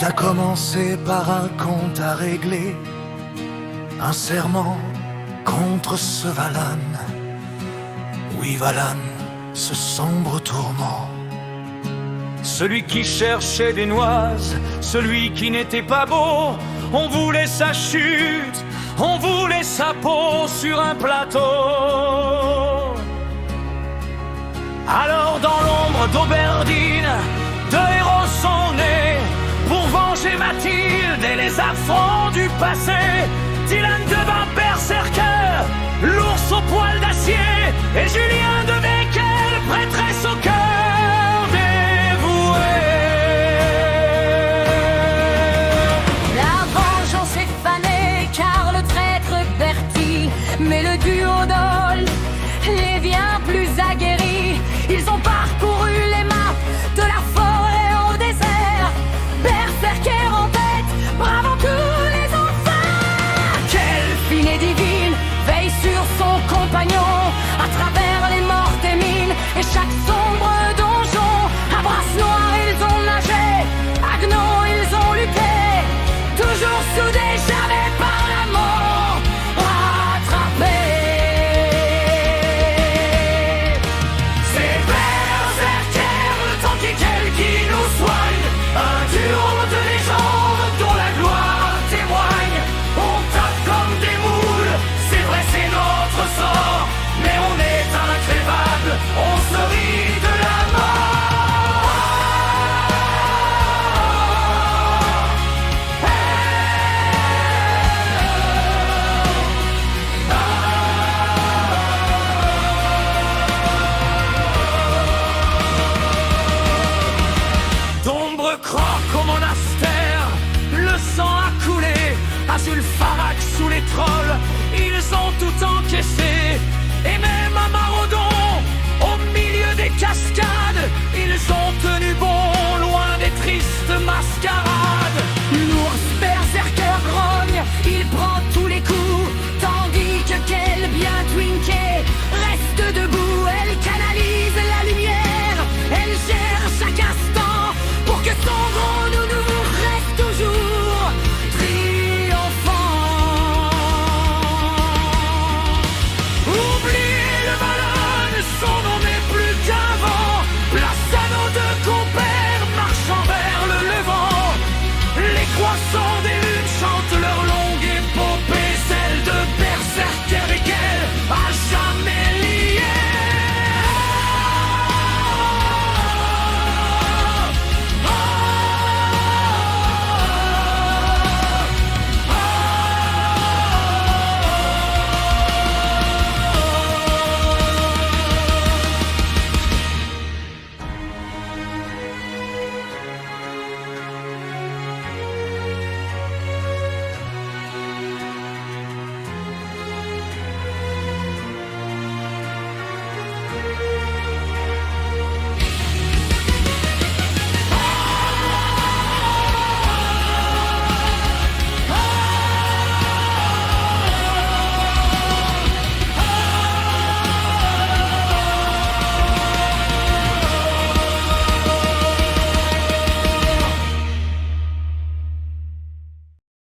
T'as commencé par un compte à régler, un serment contre ce Valan. Oui, Valan, ce sombre tourment. Celui qui cherchait des noises, celui qui n'était pas beau, on voulait sa chute, on voulait sa peau sur un plateau. Alors dans l'ombre d'Auberdine, deux héros sont nés pour venger Mathilde et les affronts du passé. Dylan devint berserker, l'ours au poil d'acier, et Julien devait quelle prêtresse au cœur dévoué. La vengeance est fanée car le traître Bertie, mais le duo d'Old les vient plus aguerris. Ils ont parcouru les maps de la forêt au désert, berserker en tête, bravant tous les enfers. Quelle fine et divine veille sur son compagnon à travers les morts des mines et chaque sombre donjon. À brasse noire ils ont nagé, à Gnon ils ont lutté, toujours soudés jamais par la mort rattrapés. C'est berserker, le temps qui nous soigne, un duo de légendes dont la gloire témoigne. On tape comme des moules, c'est vrai c'est notre sort, mais on est incrévable, on se rit de la mort. D'ombre croque au monastère, le sang a coulé, Azul Farak sous les trolls, ils ont tout encaissé, et même à